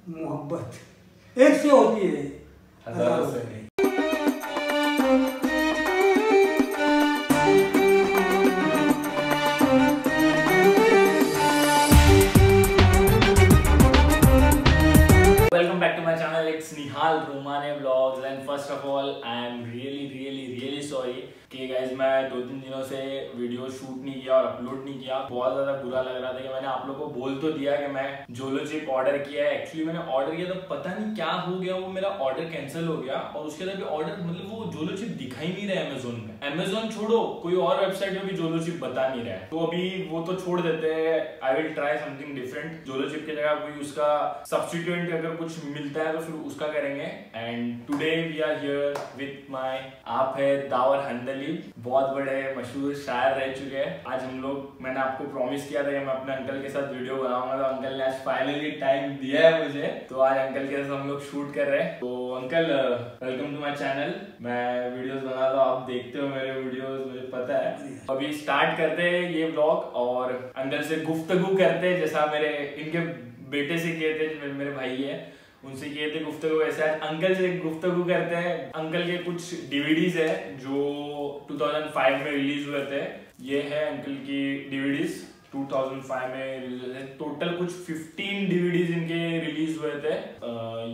मोहब्बत एक से होती है, हजारों से नहीं। Welcome back to my channel. It's Nihal Romane Vlogs and first of all I am really sorry कि गाइज मैं 2-3 दिनों से वीडियो शूट नहीं किया और अपलोड नहीं किया। बहुत ज़्यादा बुरा लग रहा था कि मैंने आप लोगों को बोल तो दिया कि मैं जोलो चिप ऑर्डर किया है। एक्चुअली मैंने ऑर्डर किया तो पता नहीं क्या हो गया, वो मेरा ऑर्डर कैंसिल हो गया और उसके बाद ऑर्डर मतलब वो जोलो चिप दिखा ही नहीं रहा है अमेजोन में। अमेजोन छोड़ो, कोई और वेबसाइट में भी जोलो चिप बता नहीं रहा है, तो अभी वो तो छोड़ देते हैं। I will try something different. Jolo chip की जगह कोई उसका सब्स्टिट्यूएंट अगर कुछ मिलता है तो फिर उसका करेंगे। And today we are here with my आप है दावर हंदली, बहुत बड़े मशहूर शायर रह चुके हैं। आज हम लोग, मैंने आपको प्रॉमिस किया था कि मैं अपने अंकल के साथ वीडियो बनाऊंगा, तो अंकल ने आज फाइनली टाइम दिया है मुझे, तो आज अंकल के साथ हम लोग शूट कर रहे हैं। तो uncle welcome to my channel. मैं वीडियोस बनाता हूँ, आप देखते हो मेरे वीडियोस, मुझे पता है। अभी स्टार्ट करते हैं ये व्लॉग और अंदर से गुफ्तगू करते हैं, जैसा मेरे इनके बेटे से किए थे, मेरे भाई है उनसे किए थे गुफ्तगू, वैसे आज अंकल से गुफ्तगू करते हैं। अंकल के कुछ डीवीडीज है जो 2005 में रिलीज हुए थे। ये है अंकल की डीवीडीज 2005 में रिलीज हुए थे। टोटल कुछ 15 डीवीडीज इनके रिलीज हुए थे।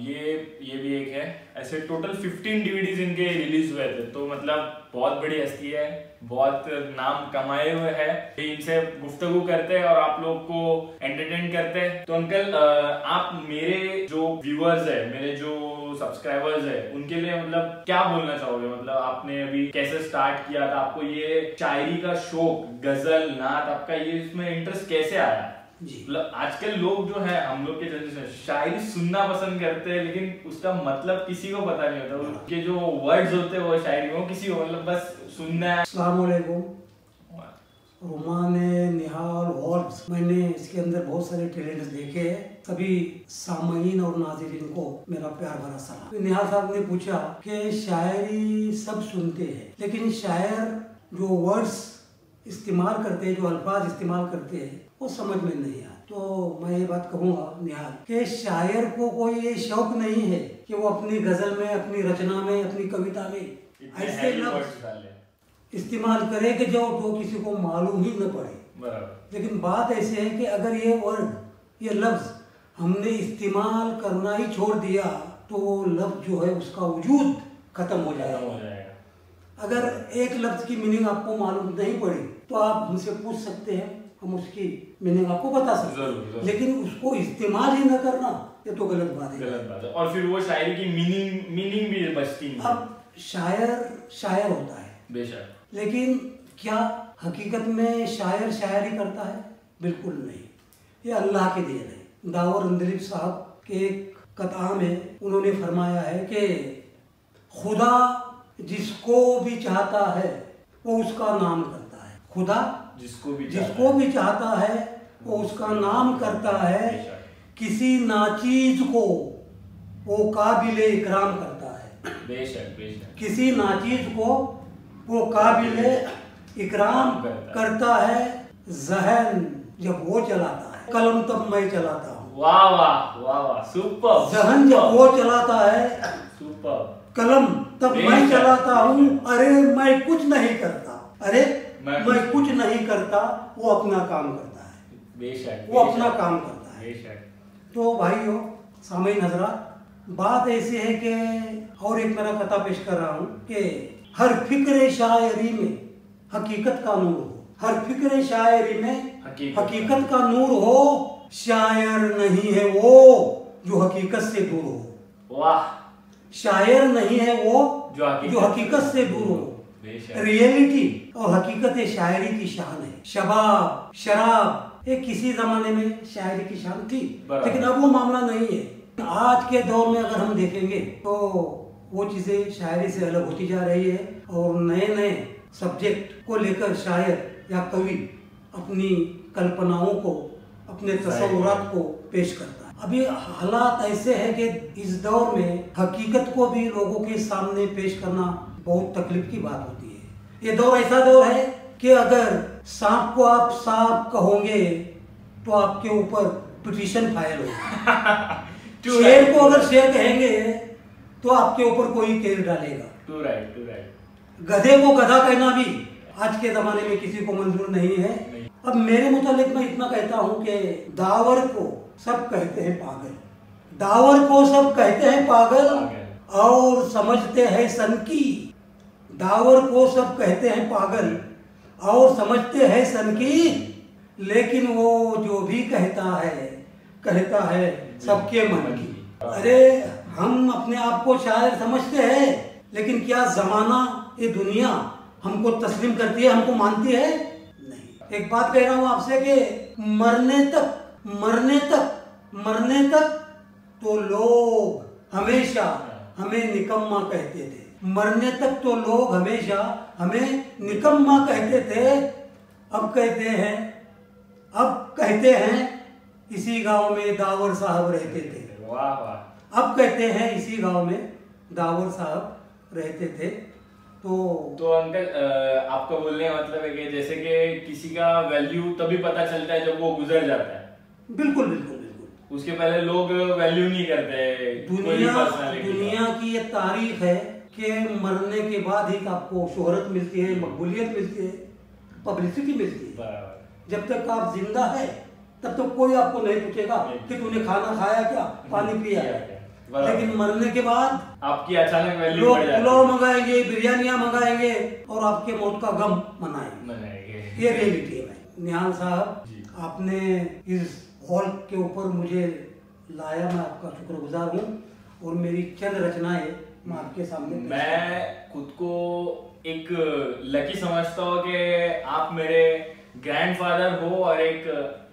ये भी एक है, ऐसे टोटल 15 डीवीडीज इनके रिलीज हुए थे। तो मतलब बहुत बड़ी हस्ती है, बहुत नाम कमाए हुए हैं। इनसे गुफ्तगू करते हैं और आप लोग को एंटरटेन करते हैं। तो अंकल आप मेरे जो व्यूअर्स है, मेरे जो सब्सक्राइबर्स है, उनके लिए मतलब क्या बोलना चाहोगे? मतलब आपने अभी कैसे स्टार्ट किया था, आपको ये शायरी का शौक, गजल, नात, आपका ये इसमें इंटरेस्ट कैसे आया? मतलब आजकल लोग जो है, हम लोग के जनरेशन शायरी सुनना पसंद करते हैं, लेकिन उसका मतलब किसी को पता नहीं होता। उनके जो वर्ड्स होते हैं वो शायरी में किसी को मतलब बस सुनना है। अस्सलाम वालेकुम, रोमाने निहाल वर्ड्स, मैंने इसके अंदर बहुत सारे टैलेंट्स देखे हैं। सभी सामाईन और नाज़रीन को मेरा प्यार भरा सलाम। निहाल साहब ने पूछा कि शायरी सब सुनते हैं, लेकिन शायर जो वर्ड्स इस्तेमाल करते हैं, जो अल्फाज इस्तेमाल करते हैं, वो समझ में नहीं आता। तो मैं ये बात कहूँगा निहाल कि शायर को कोई ये शौक नहीं है कि वो अपनी गजल में, अपनी रचना में, अपनी कविता में ऐसे लफ्ज इस्तेमाल करे कि जो किसी को मालूम ही न पड़े। लेकिन बात ऐसे है कि अगर ये वर्ड, ये लफ्ज हमने इस्तेमाल करना ही छोड़ दिया तो वो लफ्ज जो है उसका वजूद खत्म हो जाएगा। अगर एक लफ्ज की मीनिंग आपको मालूम नहीं पड़ी तो आप हमसे पूछ सकते हैं, हम उसकी मीनिंग आपको बता सकते हैं, लेकिन उसको इस्तेमाल ही न करना ये तो गलत बात है। और फिर वो शायरी की मीनिंग भी बचती नहीं। अब शायर होता है बेशक, लेकिन क्या हकीकत में शायर शायरी करता है? बिल्कुल नहीं, ये अल्लाह की देन है। दावर हंदली साहब के एक कथा में उन्होंने फरमाया है कि खुदा जिसको भी चाहता है वो उसका नाम करता है। खुदा जिसको भी चाहता है वो उसका नाम करता है। किसी नाचीज को वो काबिले इकराम करता है। बेशक। किसी नाचीज को वो काबिले इकराम करता है। जहन जब वो चलाता है, कलम तब मैं चलाता हूँ। वाह, सुपर। जहन जब वो चलाता है, सुपर। कलम तब मैं चलाता हूँ। अरे मैं कुछ नहीं करता, मैं कुछ नहीं करता, वो अपना काम करता है। बेशक, वो अपना काम करता है। बेशक। तो भाइयों, सामईन हज़रात, बात ऐसी है कि और एक मेरा कथा पेश कर रहा हूँ कि हर फिक्र शायरी में हकीकत का नूर हो। हर फिक्र शायरी में हकीकत का नूर हो। शायर नहीं है वो जो हकीकत से दूर हो। वाह। शायर नहीं है वो जो हकीकत से दूर हो। रियलिटी और हकीकत शायरी की शान है। शबाब, शराब एक किसी जमाने में शायरी की शान थी, लेकिन अब वो मामला नहीं है। आज के दौर में अगर हम देखेंगे तो वो चीजें शायरी से अलग होती जा रही है और नए सब्जेक्ट को लेकर शायर या कवि अपनी कल्पनाओं को, अपने तसव्वुरात को पेश करता है। अभी हालात ऐसे हैं कि इस दौर में हकीकत को भी लोगों के सामने पेश करना बहुत तकलीफ की बात होती है। ये दौर ऐसा दौर है कि अगर सांप को आप सांप कहोगे तो आपके ऊपर पिटीशन फाइल होगी। शेर को अगर शेर कहेंगे तो आपके ऊपर कोई केर डालेगा। Too right, too right. गधे को गधा कहना भी आज के जमाने में किसी को मंजूर नहीं है। अब मेरे मुतालिक मैं इतना कहता हूँ कि दावर को सब कहते हैं पागल, दावर को सब कहते हैं पागल और समझते हैं सनकी। दावर को सब कहते हैं पागल और समझते हैं सनकी, लेकिन वो जो भी कहता है सबके मन की। अरे हम अपने आप को शायर समझते हैं, लेकिन क्या जमाना ये दुनिया हमको तस्लीम करती है, हमको मानती है? नहीं। एक बात कह रहा हूँ आपसे कि मरने तक तो लोग हमेशा हमें निकम्मा कहते थे। मरने तक तो लोग हमेशा हमें निकम्मा कहते थे। अब कहते हैं इसी गांव में दावर साहब रहते थे। वाह वाह। अब कहते हैं इसी गांव में दावर साहब रहते थे। तो अंकल आपका बोलने का मतलब है कि जैसे कि किसी का वैल्यू तभी पता चलता है जब वो गुजर जाता है। बिल्कुल बिल्कुल बिल्कुल। उसके पहले लोग वैल्यू नहीं करते। दुनिया की ये तारीख है कि मरने के बाद ही आपको शोहरत मिलती है, मकबूलियत मिलती है, पब्लिसिटी मिलती है। जब तक आप जिंदा है तब तक कोई आपको नहीं पूछेगा कि तूने खाना खाया क्या, पानी पिया क्या। लेकिन मरने के बाद आपकी अचानक वैल्यू लोग पुलाव मंगाएंगे, बिरयानियां मंगाएंगे और आपके मौत का गम मनाएंगे। ये रियलिटी है। निहाल साहब, आपने इस हॉल के ऊपर मुझे लाया, मैं आपका शुक्रगुजार हूँ। और मेरी चंद रचनाएं मैं आपके सामने, मैं खुद को एक लकी समझता हूँ कि आप मेरे ग्रैंडफादर हो और एक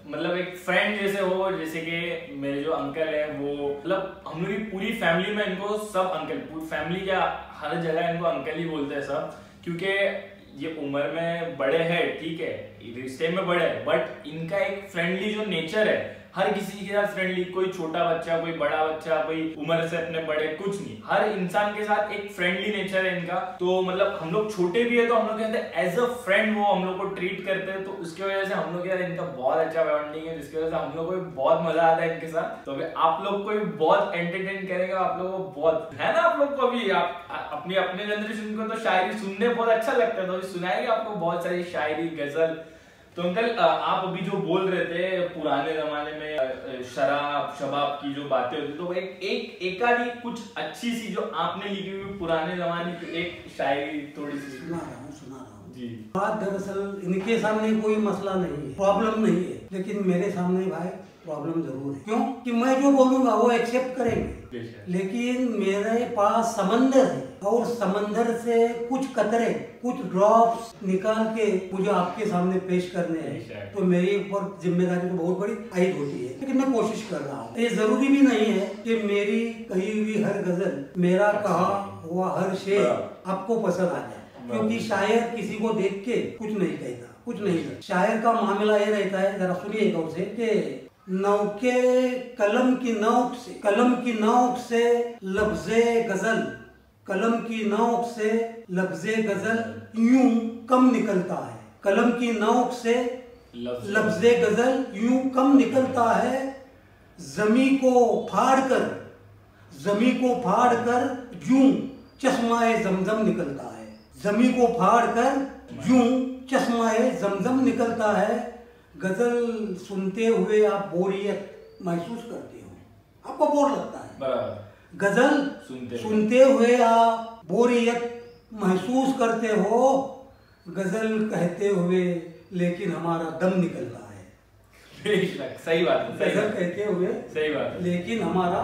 मतलब एक फ्रेंड जैसे हो। जैसे कि मेरे जो अंकल है वो मतलब हम लोग की पूरी फैमिली में इनको सब अंकल, पूरी फैमिली क्या हर जगह इनको अंकल ही बोलते हैं सब। क्योंकि ये उम्र में बड़े हैं, ठीक है, रिश्ते में बड़े हैं, बट इनका एक फ्रेंडली जो नेचर है, हर किसी के साथ फ्रेंडली, कोई छोटा बच्चा, कोई बड़ा बच्चा, कोई उम्र से अपने बड़े, कुछ नहीं, हर इंसान के साथ एक फ्रेंडली नेचर है इनका। तो मतलब हम लोग छोटे भी है तो हम लोग कहते हैं एज अ फ्रेंड वो हम लोग को ट्रीट करते हैं। तो उसकी वजह से हम लोग के साथ इनका बहुत अच्छा बॉन्डिंग है, जिसकी वजह से हम लोग को बहुत मजा आता है इनके साथ। तो आप लोग को भी बहुत एंटरटेन करेगा, आप लोग को बहुत है ना, आप लोग को भी अपनी अपने जनरेशन को तो शायरी सुनने बहुत अच्छा लगता है, तो सुनाएंगे आपको बहुत सारी शायरी, गजल। तो अंकल आप अभी जो बोल रहे थे पुराने जमाने में शराब शबाब की जो बातें होती, तो एक आधी कुछ अच्छी सी जो आपने लिखी हुई पुराने जमाने की एक शायरी थोड़ी सी सुना रहा हूँ जी। बात दरअसल इनके सामने कोई मसला नहीं है, प्रॉब्लम नहीं है, लेकिन मेरे सामने भाई प्रॉब्लम जरूर है। क्यों कि मैं जो बोलूंगा वो एक्सेप्ट करेंगे, लेकिन मेरे पास समंदर है और समंदर से कुछ कतरे, कुछ ड्रॉप्स निकाल के मुझे आपके सामने पेश करने हैं। तो मेरी ऊपर जिम्मेदारी तो बहुत बड़ी आयद होती है, लेकिन मैं कोशिश कर रहा हूँ। ये जरूरी भी नहीं है कि मेरी कही हुई हर गजल, मेरा कहा हुआ हर शेर आपको पसंद आ जाए, क्योंकि शायर किसी को देख के कुछ नहीं कहता, कुछ नहीं कहता। शायर का मामला ये रहता है, जरा सुनिए गौर से, कि नौके कलम की नोक से लफ्ज़े गजल, कलम की नोक से लफ्ज़े गजल यूं कम निकलता है। कलम की नोक से लफ्ज़े गजल यूं कम निकलता है। जमी को फाड़ कर यूं चश्माए जमजम निकलता है। जमी को फाड़ कर यूं चश्माए जमजम निकलता है। गजल सुनते हुए आप बोरियत महसूस करते हो, आपको बोर लगता है। बराबर। गजल सुनते हुए आप बोरियत महसूस करते हो। गजल कहते हुए लेकिन हमारा दम निकलता है। सही बात है। गजल कहते हुए सही बात है, लेकिन हमारा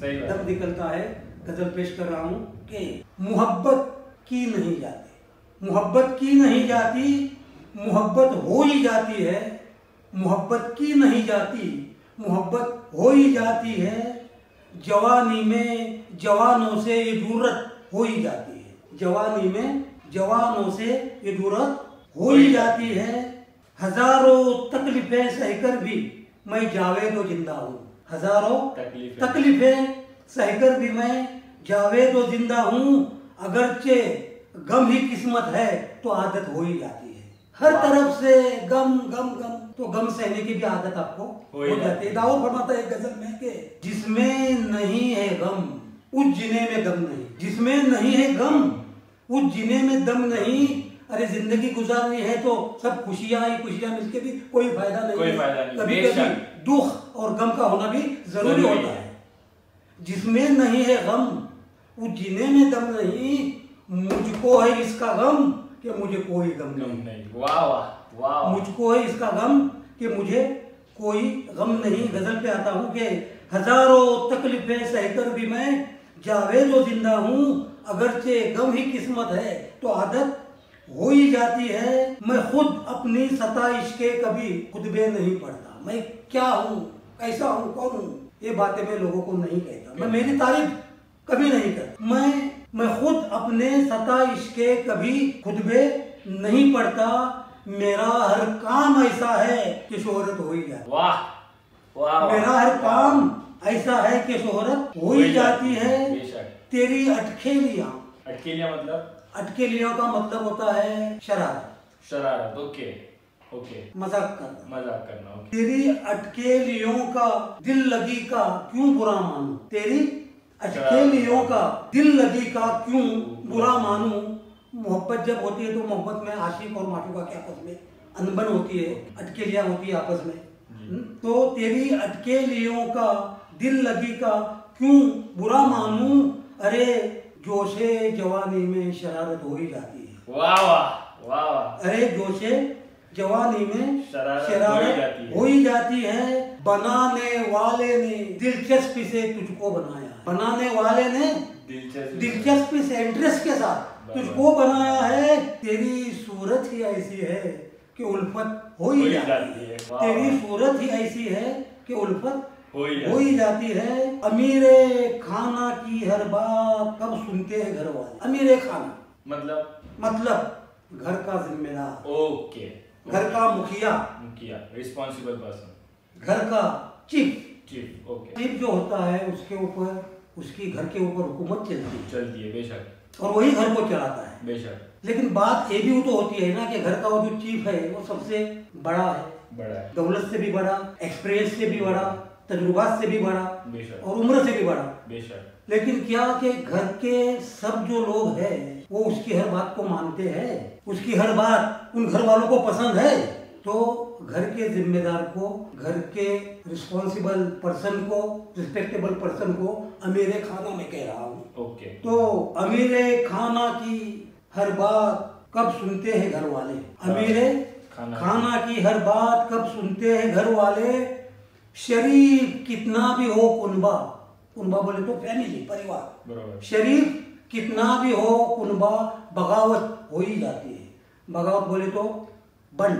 सही बात दम निकलता है। गजल पेश कर रहा हूँ कि मोहब्बत की नहीं जाती, मोहब्बत की नहीं जाती, मोहब्बत हो ही जाती है। मोहब्बत की नहीं जाती, मोहब्बत हो ही जाती है। जवानी में जवानों से ये जरूरत हो ही जाती है। जवानी में जवानों से ये जरूरत हो ही जाती है। हजारों तकलीफें सहकर भी मैं जावेदो जिंदा हूँ। हजारों तकलीफें सहकर भी मैं जावेदो जिंदा हूँ। अगरचे गम ही किस्मत है तो आदत हो ही जाती है। हर तरफ से गम गम गम, तो गम सहने की भी आदत आपको हो जाती है। दाऊद फरमाता है एक गजल में कि जिसमें गम उस जीने में दम नहीं, जिसमें नहीं है गम उस जीने में दम नहीं। अरे जिंदगी गुजारनी है तो सब खुशियां ही खुशियां मिलके भी कोई फायदा नहीं, कभी कभी दुख और गम का होना भी जरूरी होता है। जिसमें नहीं है गम उस जीने में दम नहीं, मुझको है इसका गम कि मुझे कोई गम नहीं। वाह वाह वाह। मुझको है इसका गम कि मुझे कोई गम नहीं। गजल पे आता हूँ कि हजारों तकलीफें सहकर भी मैं जावेद व जिंदा हूँ, अगरचे गम ही किस्मत है तो आदत हो ही जाती है। मैं खुद अपनी सताइश के कभी खुतबे नहीं पढ़ता, मैं क्या हूँ, कैसा हूँ, कौन हूँ, ये बातें मैं लोगों को नहीं कहता। मैं मेरी तारीफ कभी नहीं करता। मैं खुद अपने सताइश के कभी खुतबे नहीं पढ़ता। मेरा हर काम ऐसा है कि शोहरत हो ही जाती। वाह वाह। मेरा हर काम ऐसा है कि शोहरत हो ही जाती है। तेरी अटखेलियां, अटखेलियां मतलब? अटखेलियों का मतलब होता है शरारत। शरारत, ओके ओके। मजाक करना, मजाक करना, ओके। तेरी अटखेलियों का दिल लगी का क्यों बुरा मानूं, तेरी अटखेलियों का दिल लगी का क्यों बुरा मानूं। मोहब्बत जब होती है तो मोहब्बत में आशिक और माशूका के आपस में अनबन होती है, अटकेलियां होती है आपस में। तो तेरी अटकेलियों का दिल लगी का क्यों बुरा मानूं, अरे जोशे जवानी में शरारत हो ही जाती है। वाह वाह वाह। अरे जोशे जवानी में शरारत हो ही जाती है। बनाने वाले ने दिलचस्पी से तुझको बनाया, बनाने वाले ने दिलचस्पी से इंटरेस्ट के साथ तुझको बनाया है। तेरी सूरत ही ऐसी है कि उल्फत हो ही जाती है। तेरी सूरत ही ऐसी है कि उल्फत हो ही जाती है। अमीरे खाना की हर बात कब सुनते हैं घर वाले। अमीरे खाना मतलब घर का जिम्मेदार, ओके, घर का मुखिया, रिस्पॉन्सिबल पर्सन, घर का चीफ, ओके। चीफ जो होता है उसके ऊपर, उसकी घर के ऊपर हुकूमत चलती है बेशक, और वही घर को चलाता है बेशक। लेकिन बात ये भी तो होती है ना कि घर का वो जो चीफ है वो सबसे बड़ा है, दौलत से भी बड़ा, एक्सपीरियंस से भी बड़ा, तजुर्बात से भी बड़ा और उम्र से भी बड़ा। लेकिन क्या कि घर के सब जो लोग हैं वो उसकी हर बात को मानते हैं, उसकी हर बात उन घर वालों को पसंद है। तो घर के जिम्मेदार को, घर के रिस्पॉन्सिबल पर्सन को, रिस्पेक्टेबल पर्सन को अमीरे खाना में कह रहा हूँ, ओके। तो अमीरे खाना की हर बात कब सुनते हैं घर वाले, अमीरे खाना की हर बात कब सुनते हैं घर वाले। शरीफ कितना भी हो कुनबा, कुनबा बोले तो फैमिली, परिवार, शरीफ कितना भी हो कुनबा बगावत हो ही जाती है। बगावत बोले तो बंड,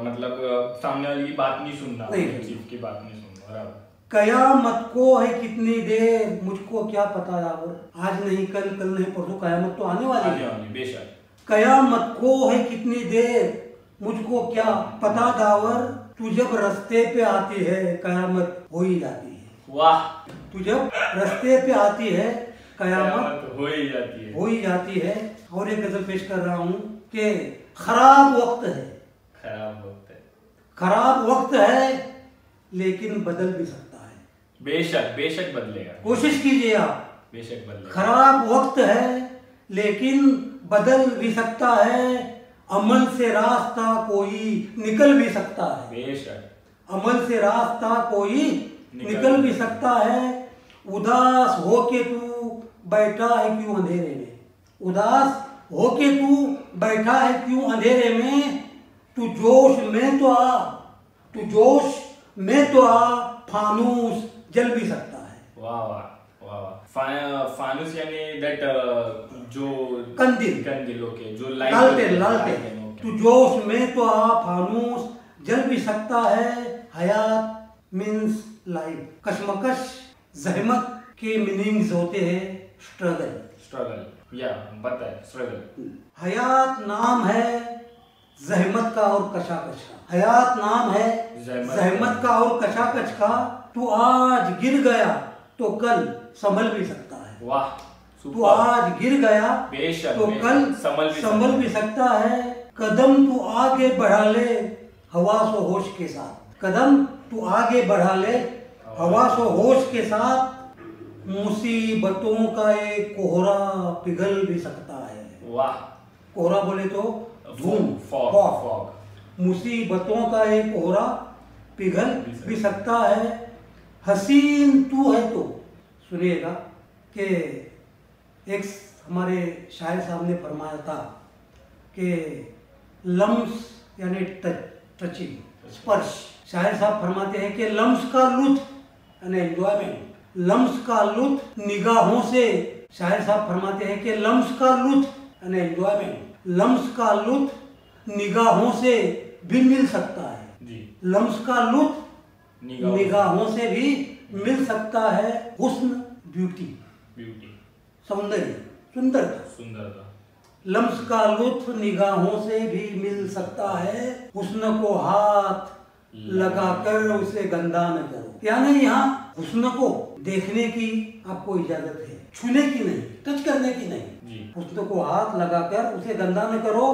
मतलब सामने वाले की बात नहीं सुनना, चीफ की बात नहीं सुनना। कयामत को है कितनी देर मुझको क्या पता यार, आज नहीं कल, कल नहीं परसों कयामत तो आने वाली है, बेशक। कयामत को है कितनी देर मुझको क्या पता दावर, तू जब रास्ते पे आती है कयामत हो ही जाती है। वाह। तू जब रास्ते पे आती है कयामत हो ही जाती है। और एक गजल पेश कर रहा हूँ कि खराब वक्त है, खराब वक्त है लेकिन बदल भी सकता है। बेशक, बेशक बदलेगा, कोशिश कीजिए आप, बेशक बदलेगा। खराब वक्त है लेकिन बदल भी सकता है, अमल से रास्ता कोई निकल भी सकता है। बेशक, अमल से रास्ता कोई निकल भी सकता है। उदास होके तू बैठा है क्यों अंधेरे में, उदास होके तू बैठा है क्यों अंधेरे में, तू जोश में तो आ, तू जोश में तो आ, फानूस जल भी सकता है। वाह वाह वाह। फानूस यानी दैट जो कंदिल, ओके, जो लालटेन। तू जोश में तो आ, फानूस जल भी सकता है। हयात मीन्स लाइफ, कशमकश जहमत के मीनिंग्स होते हैं स्ट्रगल, या पता है स्ट्रगल। हयात नाम है जहमत का और कशाकश का, हयात नाम है जहमत का और कशाकश का। तू आज गिर गया तो कल संभल भी सकता है। वाह। तू आज गिर गया तो कल संभल भी सकता है। कदम तू आगे बढ़ा ले हवास व होश के साथ, कदम तू आगे बढ़ा ले हवास व होश के साथ। मुसीबतों का एक कोहरा पिघल भी सकता है। वाह। कोहरा बोले तो धूम, फॉग। मुसीबतों का एक कोहरा पिघल भी सकता है, हसीन तू है तो। सुनिएगा कि एक हमारे शायर साहब ने फरमाया था कि लम्स यानी टचिंग, स्पर्श। शायर साहब फरमाते हैं कि लम्स का लुत्फ यानी एंजॉयमेंट, लम्स का लुत्फ निगाहों से। शायर साहब फरमाते हैं कि लम्स का लुत्फ यानी एंजॉयमेंट, लम्स का लुत्फ निगाहों से भी मिल सकता है जी। लम्स का लुत्फ निगाहों से भी मिल सकता है, हुस्न ब्यूटी, सौंदर्य, सुंदरता। लम्स का लुत्फ निगाहों से भी मिल सकता है, हुस्न को हाथ लगाकर उसे गंदा न करो। यानी यहाँ हुस्न को देखने की आपको इजाजत है, छूने की नहीं, टच करने की नहीं। हुस्न को हाथ लगाकर उसे गंदा न करो,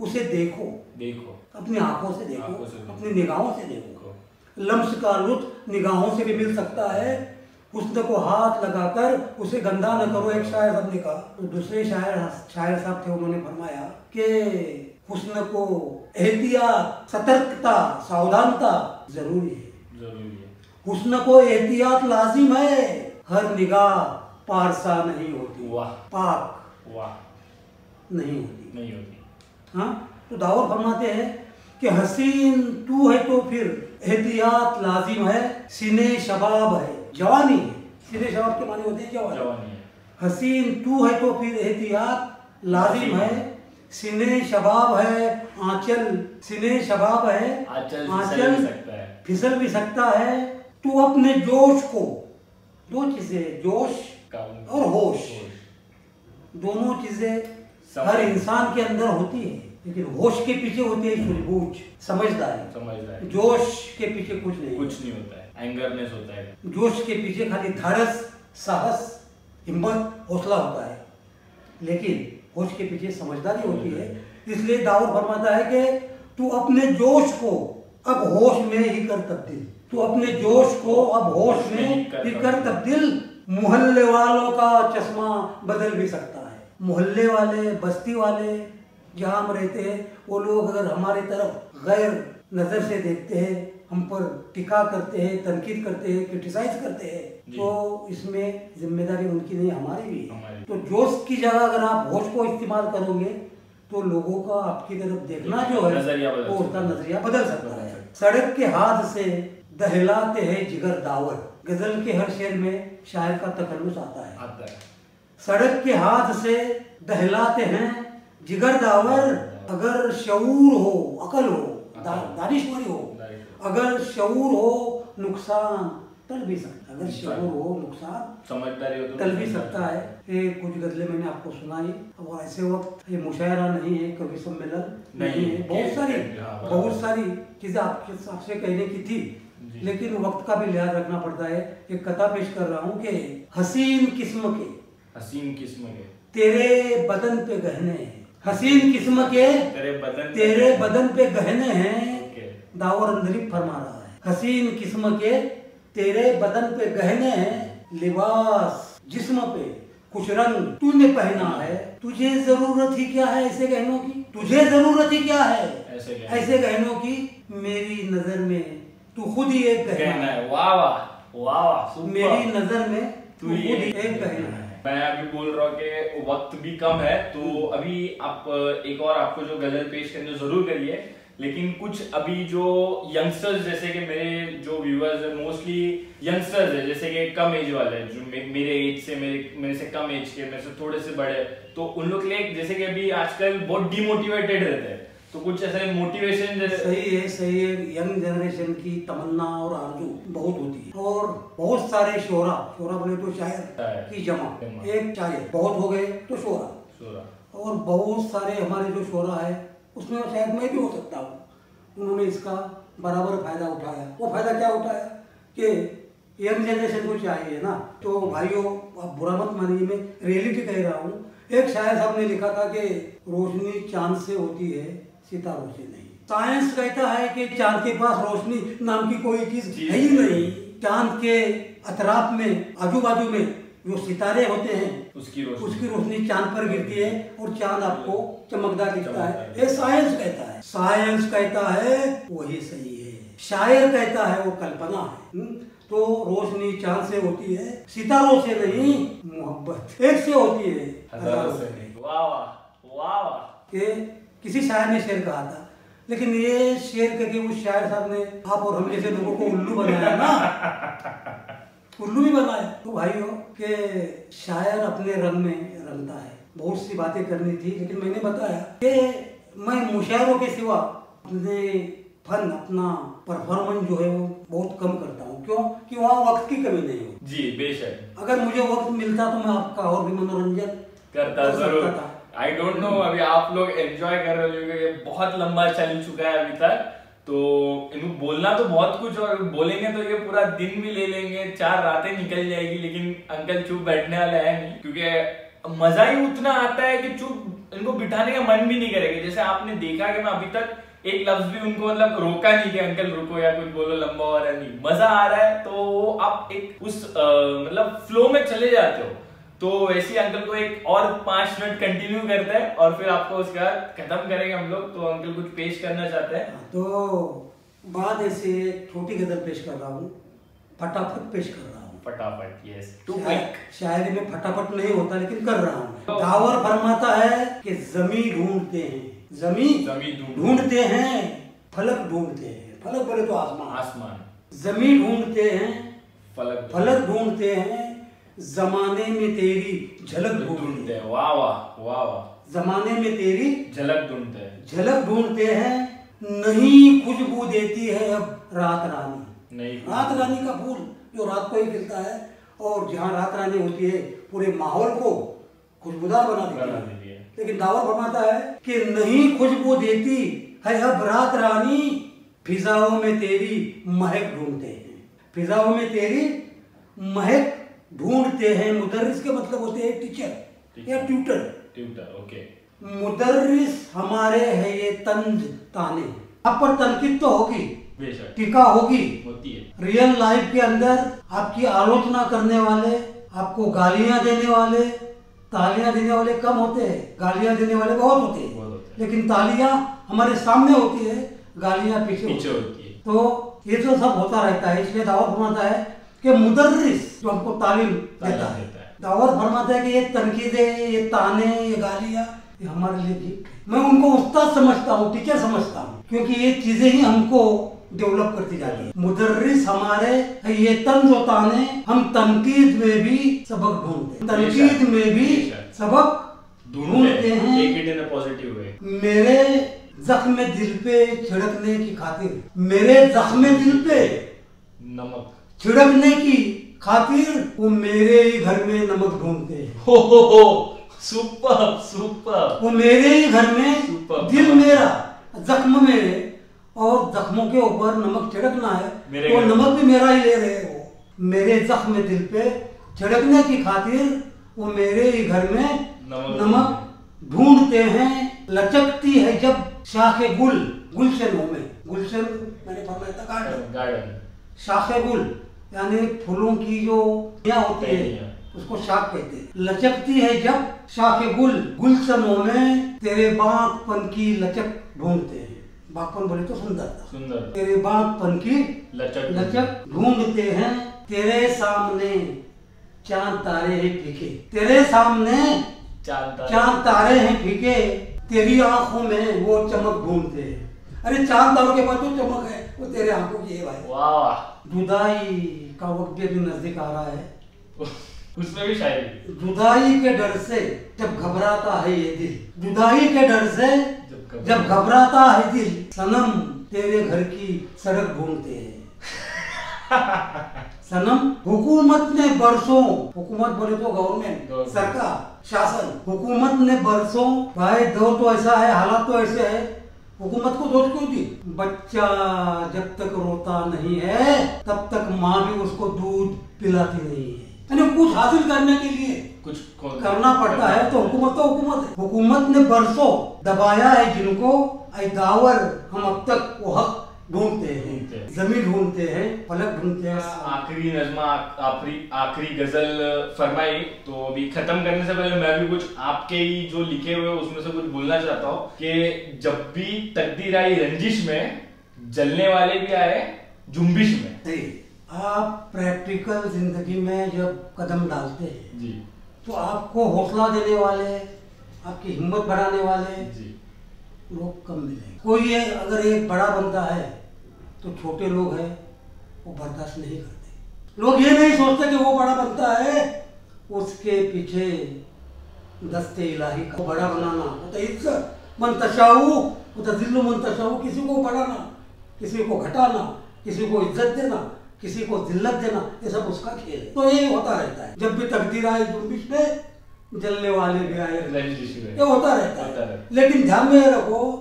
उसे देखो, अपनी आंखों से देखो, अपनी निगाहों से देखो। लम्स का लुत्फ निगाहों से भी मिल सकता है, हुस्न को हाथ लगाकर उसे गंदा न करो। एक शायर साहब ने कहा, तो दूसरे शायर साहब थे, उन्होंने फरमाया कि हुस्न को एहतियात, सतर्कता, सावधानता जरूरी है। हुस्न को एहतियात लाजिम है, हर निगाह पारसा नहीं होती, पाक नहीं होती। हाँ, तो दावर फरमाते हैं कि हसीन तू है तो फिर एहतियात लाजिम है, सीने शबाब है, जवानी है। सीने शबाब के माने होते हैं जवानी। हसीन तू है तो फिर एहतियात लाजिम है, सीने शबाब है, आंचल सीने शबाब है, आंचल फिसल भी सकता है। तू अपने जोश को, दो चीजें, जोश और होश, दोनों चीजें हर इंसान के अंदर होती है, लेकिन होश के पीछे होती है सूझबूझ, समझदारी। जोश के पीछे कुछ नहीं होता है, एंगरनेस होता है। जोश के पीछे खाली धारस, साहस, हिम्मत, हौसला होता है, लेकिन होश के पीछे समझदारी होती है। इसलिए दाऊद फरमाता है कि तू अपने जोश को अब होश में ही कर तब्दील, तू अपने जोश को अब होश में ही कर तब्दील। मोहल्ले वालों का चश्मा बदल भी सकता है। मोहल्ले वाले, बस्ती वाले, जहाँ हम रहते हैं, वो लोग अगर हमारी तरफ गैर नजर से देखते हैं, हम पर टिका करते हैं, तनकीद करते हैं, क्रिटिसाइज करते हैं, तो इसमें जिम्मेदारी उनकी नहीं, हमारी भी है। तो जोश की जगह अगर आप होश को इस्तेमाल करोगे तो लोगों का आपकी तरफ देखना जो है वो उसका नजरिया बदल सकता है। सड़क के हाथ से दहलाते हैं जिगर दावर, गजल के हर शेर में शायर का तखल्लुस आता है। सड़क के हाथ से दहलाते हैं जिगर दावर, अगर शऊर हो, अकल हो, दानिशवरी हो, अगर शऊर हो नुकसान टल भी सकता है, अगर शऊर हो नुकसान समझदारी हो तो टल भी सकता है। ये कुछ गजलें मैंने आपको सुनाई। अब ऐसे वक्त ये मुशायरा नहीं है, कवि सम्मेलन नहीं है, बहुत सारी चीजें आपसे कहने की थी, लेकिन वक्त का भी लिहाज रखना पड़ता है। एक कथा पेश कर रहा हूँ कि हसीन किस्म के तेरे बदन पे गहने हैं, हसीन किस्म के तेरे बदन पे गहने हैं, दावर अंदरी फरमा रहा है। हसीन किस्म के तेरे बदन पे गहने हैं, लिबास जिस्म पे कुछ रंग तूने पहना है, तुझे जरूरत ही क्या है ऐसे गहनों की, तुझे जरूरत ही क्या है ऐसे गहनों की, मेरी नजर में तू खुद ही एक गहना है। वाह वाह, मेरी नजर में तू खुद ही एक गहना है। मैं अभी बोल रहा हूँ कि वक्त भी कम है, तो अभी आप एक और आपको जो गजल पेश करने जरूर करिए, लेकिन कुछ अभी जो यंगस्टर्स, जैसे कि मेरे जो व्यूअर्स है मोस्टली यंगस्टर्स है, जैसे कि कम एज वाले जो मेरे एज से, मेरे से कम एज के, मेरे से थोड़े से बड़े, तो उन लोग के लिए जैसे कि अभी आजकल बहुत डिमोटिवेटेड रहते हैं, तो कुछ ऐसे मोटिवेशन जैसे। सही है। यंग जनरेशन की तमन्ना और आरजू बहुत होती है, और बहुत सारे शोरा बोले तो शायर की जमा, एक शायर बहुत हो गए तो शोरा, और बहुत सारे हमारे जो शोरा है उसमें शायद मैं भी हो सकता हूँ, उन्होंने इसका बराबर फायदा उठाया। वो फायदा क्या उठाया कि यंग जनरेशन को चाहिए ना, तो भाइयों आप बुरा मत मानिए, मैं रियलिटी कह रहा हूँ। एक शायर साहब ने लिखा था कि रोशनी चांद से होती है, सितारों से नहीं। साइंस कहता है कि चांद के पास रोशनी नाम की कोई चीज है ही नहीं। चांद के अतराफ में आजू बाजू में जो सितारे होते हैं उसकी रोशनी चांद पर गिरती है और चांद आपको चमकदार दिखता है। ये साइंस कहता है, साइंस कहता है वही सही है। शायर कहता है वो कल्पना है। तो रोशनी चांद से होती है, सितारों से नहीं, मोहब्बत एक से होती है, हजारों से नहीं। वाह वाह वाह। कि किसी शायर ने शेर कहा था, लेकिन ये शेर करके उस शायर साहब ने आप और हम जैसे लोगों को उल्लू बनाया ना, उल्लू भी बनाया। तो भाइयों के शायर अपने रंग में रंगता है। बहुत सी बातें करनी थी, लेकिन मैंने बताया कि मैं मुशायरों के सिवा अपने फन, अपना परफॉर्मेंस जो है वो बहुत कम करता हूँ। क्यों? कि वहाँ वक्त की कमी नहीं हो। जी बेशक। अगर मुझे वक्त मिलता तो मैं आपका और भी मनोरंजन करता जरूर। आई डोंट नो अभी आप लोग एंजॉय कर रहे हो, ये बहुत लंबा चल चुका है अभी तक। तो इनको बोलना तो बहुत कुछ, और बोलेंगे तो ये पूरा दिन भी ले लेंगे, 4 रातें निकल जाएगी, लेकिन अंकल चुप बैठने वाले है नहीं, क्योंकि मजा ही उतना आता है कि चुप इनको बिठाने का मन भी नहीं करेगा। जैसे आपने देखा कि मैं अभी तक एक लफ्ज भी उनको मतलब रोका नहीं कि अंकल रुको या कुछ बोलो, लंबा हो रहा है, नहीं, मजा आ रहा है तो आप एक उस मतलब फ्लो में चले जाते हो। तो वैसे अंकल को एक और 5 मिनट कंटिन्यू करते हैं और फिर आपको उसके बाद खत्म करेंगे हम लोग। तो अंकल कुछ पेश करना चाहते हैं? तो बाद ऐसे छोटी गजल पेश कर रहा हूँ, फटाफट पेश कर रहा हूँ। फटाफट, यस, टू शायरी में फटाफट नहीं होता, लेकिन कर रहा हूँ। दावर फरमाता है कि जमी ढूंढते हैं, जमी ढूंढते हैं, फलक ढूंढते हैं। फलक बोले तो आसमान। जमी ढूंढते हैं, फलक ढूंढते हैं, जमाने में तेरी झलक ढूंढते हैं। वाह वाह वाह वाह। जमाने में तेरी झलक ढूंढते हैं, नहीं खुशबू देती है अब रात रानी। नहीं, रात रानी का फूल जो रात को ही खिलता है, और जहाँ रात रानी होती है पूरे माहौल को खुशबूदार बना देती है। लेकिन दावर फरमाता है कि नहीं खुशबू देती है अब रात रानी, फिजाओं में तेरी महक ढूंढते हैं। फिजाओं में तेरी महक ढूंढते हैं। मुदर्रिस के मतलब होते हैं टीचर या ट्यूटर। ओके। मुदर्रिस हमारे है ये तंज ताने। आप पर तनकीद तो होगी, टीका होगी, होती है। रियल लाइफ के अंदर आपकी आलोचना करने वाले, आपको गालियां देने वाले, तालियां देने वाले कम होते हैं, गालियां देने वाले बहुत होते हैं। लेकिन तालियां हमारे सामने होती है, गालियां पीछे होती है। तो ये तो सब होता रहता है। इसलिए दावर फरमाता है कि मुदर्रिस जो हमको तालीम देता है, दावर फरमाता है कि ये तनकीदें, ये ताने, ये गालियां, ये हमारे लिए भी, मैं उनको उस्ताद समझता हूँ, टीचर समझता हूँ, क्योंकि ये चीजें ही हमको डेवलप करती जाती है। मुदर्रिस हमारे ये तंज और ताने, हम तनकीद में भी सबक ढूंढते हैं, तनकीद में भी सबक ढूंढते हैं। Positive way. मेरे जख्म दिल पे छिड़कने की खातिर, मेरे जख्म दिल पे नमक छिड़कने की खातिर वो मेरे ही घर में नमक ढूंढते हैं। हो सुपर। वो मेरे ही घर में, दिल मेरा, जख्म मेरे, और जख्मों के ऊपर नमक छिड़कना है, वो नमक भी मेरा ही ले रहे हो। मेरे जख्म दिल पे छिड़कने की खातिर वो मेरे ही घर में नमक ढूंढते हैं। लचकती है जब शाखे गुल, गुलशनों में, गुलशन मैंने फरमाया था गार्डन, शाखे गुल यानी फूलों की जो होती है उसको शाख कहते हैं। लचकती है जब शाखे गुल, गुलशनों में तेरे बागपन की लचक ढूंढते हैं। बागपन बोले तो सुंदरता, तेरे बागपन की लचक ढूंढते हैं। तेरे सामने चांद तारे हैं फीके, तेरे सामने चांद तारे हैं फीके, तेरी आंखों में वो चमक ढूंढते हैं। अरे चांद तारों के पास जो चमक है वो तेरे आंखों की है भाई। वाह। जुदाई का वक्त भी नजदीक आ रहा है, उसमें भी शायरी। जुदाई के डर से जब घबराता है ये दिल, जुदाई के डर से जब घबराता है दिल, सनम तेरे घर की सड़क ढूंढते हैं। सनम हुकूमत ने बरसों, हुकूमत बोले तो गवर्नमेंट, सरकार, शासन, हुकूमत ने बरसों, भाई दौर तो ऐसा है, हालात तो ऐसे है, हुकूमत को दोष क्यों दी? बच्चा जब तक रोता नहीं है तब तक माँ भी उसको दूध पिलाती नहीं है। यानी कुछ हासिल करने के लिए कुछ करना पड़ता है। तो हुकूमत है। हुकूमत ने बरसों दबाया है जिनको, ऐ दावर हम अब तक वो हक ढूंढते हैं, जमीन ढूंढते हैं, फलक ढूंढते हैं। आखिरी नज़्मा, आखिरी गजल फरमाई, तो अभी खत्म करने से पहले मैं भी कुछ आपके ही जो लिखे हुए उसमें से कुछ बोलना चाहता हूँ कि जब भी तकदीर आई रंजिश में, जलने वाले भी आए जुम्बिश में। सही। आप प्रैक्टिकल जिंदगी में जब कदम डालते हैं जी, तो आपको हौसला देने वाले, आपकी हिम्मत बढ़ाने वाले जी, लोग कम मिलेंगे। कोई अगर एक बड़ा बनता है तो छोटे लोग हैं वो बर्दाश्त नहीं करते। लोग ये नहीं सोचते कि वो बड़ा बनता है, उसके पीछे दस्ते इलाही का बड़ा बनाना, वो तो इज्जत मंतशाऊ, वो तो जिल्लु मंतशाऊ, किसी को बढ़ाना, किसी को घटाना, किसी को इज्जत देना, किसी को जिल्लत देना, ये सब उसका खेल है। तो ये होता रहता है। जब भी तकदीर आई जुम्बिश में, जलने वाले भी आए रंजिश में, ये होता रहता है। लेकिन ध्यान में रखो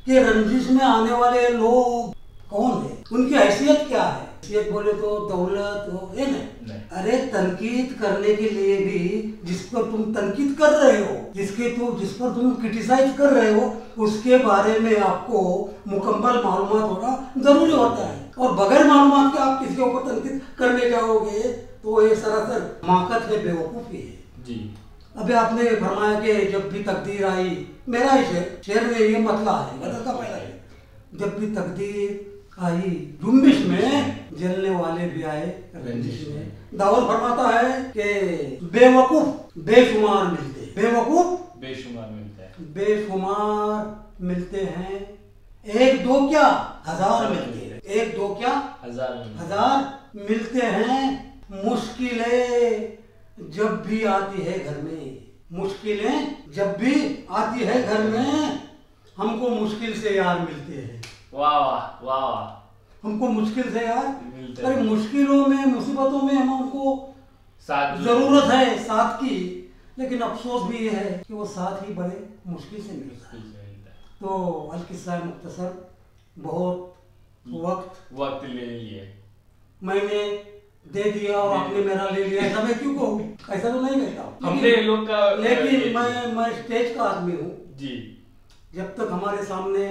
कि रंजिश में आने वाले लोग कौन है, उनकी हैसियत क्या है। हैसियत बोले तो दौलत हो, ये नहीं। अरे तनकीद करने के लिए भी जिस पर तुम तनकीद कर रहे हो, जिस पर तुम क्रिटिसाइज कर रहे हो, उसके बारे में आपको मुकम्मल मालूमात होना जरूरी होता है। और बगैर मालूमात के आप किसी के ऊपर तनकीद करने जाओगे तो ये सरासर माकत है, बेवकूफ़ी है जी। अभी आपने फरमाया कि जब भी तकदीर आई, मेरा ही शेर में ये मतला है, गजल का पहला है। जब भी तकदीर आई जुम्बिश में, जलने वाले भी आए रंजिश में। दाऊद फरमाता है कि बेवकूफ बेशुमार मिलते हैं, बेवकूफ बेशुमार मिलते हैं, बेशुमार मिलते हैं, एक दो क्या हजार मिलते हैं, एक दो क्या हजार मिलते हैं। मुश्किलें जब भी आती है घर में, मुश्किलें जब भी आती है घर में, हमको मुश्किल से यार मिलते हैं। वाह वाह वाह, हमको मुश्किल से यार मिलते हैं। अरे मुश्किलों में, मुसीबतों में हमको साथ जरूरत है साथ की, लेकिन अफसोस भी ये है कि वो साथ ही बड़े मुश्किल से मिलता है। तो अल-किस्सा मुख्तसर बहुत वक्त ले लिए, मैंने दे दिया और आपने मेरा ले लिया, ऐसा मैं क्यों कहूँ? ऐसा तो नहीं कहता हमने लोग का। लेकिन मैं स्टेज का आदमी हूँ जी। जब तक हमारे सामने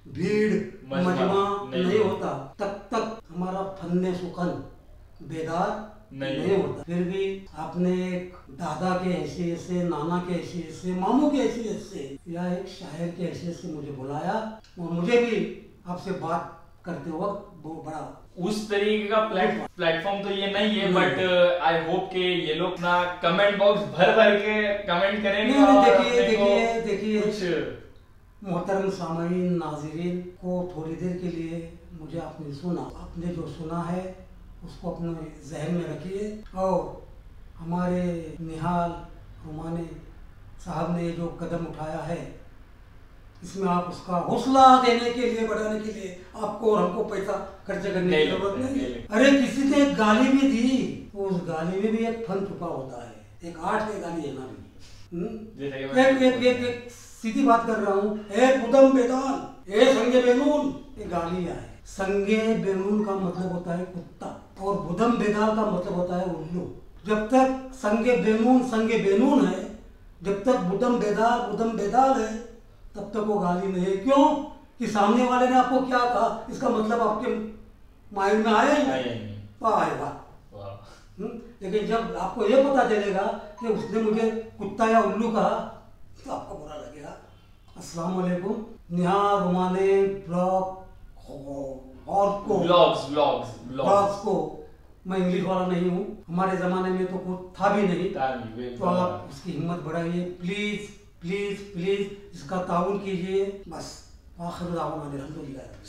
भीड़ मजमा नहीं होता, तब तक हमारा फन्ने सुखन बेदार नहीं होता। फिर भी आपने एक दादा के हैसियत से, नाना के हैसियत से, मामू के हैसियत से या एक शायर के हैसियत से मुझे बुलाया, और मुझे भी आपसे बात करते वक्त बहुत बड़ा उस तरीके का प्लेटफॉर्म तो ये नहीं है, बट आई होप के ये लोग ना कमेंट बॉक्स भर के कमेंट करेंगे। देखिए मोहतरम सामईन नाज़रीन को थोड़ी देर के लिए मुझे आपने सुना, आपने जो सुना है उसको अपने जहन में रखिए, और हमारे निहाल रुमानी साहब ने जो कदम उठाया है, इसमें आप उसका हौसला देने के लिए, बढ़ाने के लिए आपको और हमको पैसा खर्च करने की जरूरत नहीं। अरे किसी ने एक गाली भी दी तो उस गाली में भी एक फन छुपा होता है, एक आर्ट की गाली है ना भी। एक सीधी बात कर रहा हूँ, ए बुदम बेदान, ए संगे बेनून, ये गालियाँ है। संगे बेनून का मतलब होता है कुत्ता, और बुदम बेदाल का मतलब होता है उल्लू। जब तक संगे बेनून है, जब तक बुदम बेदाल है, तब तक वो गाली नहीं है। क्यों? कि सामने वाले ने आपको क्या कहा, इसका मतलब आपके माइंड में आया ही नहीं। वाह। लेकिन जब आपको ये पता चलेगा कि उसने मुझे कुत्ता या उल्लू कहा, तो आपको बुरा लगेगा। अस्सलाम वालेकुम। निहाल रुमानी ब्लॉग्स को मैं इंग्लिश वाला नहीं हूँ, हमारे ज़माने में तो कुछ था भी नहीं, तो आप उसकी हिम्मत बढ़ाइए प्लीज़ प्लीज़ प्लीज़, इसका ताउन कीजिए बस।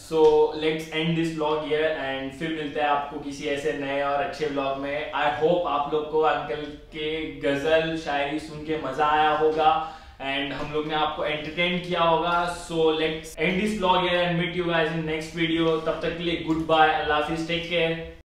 So let's end this vlog here and फिर मिलते हैं आपको किसी ऐसे नए और अच्छे vlog में। I hope आप लोग को अंकल के गजल शायरी सुन के मजा आया होगा and हम लोग ने आपको entertain किया होगा। So let's end this vlog here and meet you guys in next video। तब तक के लिए goodbye, Allah Hafiz, take care।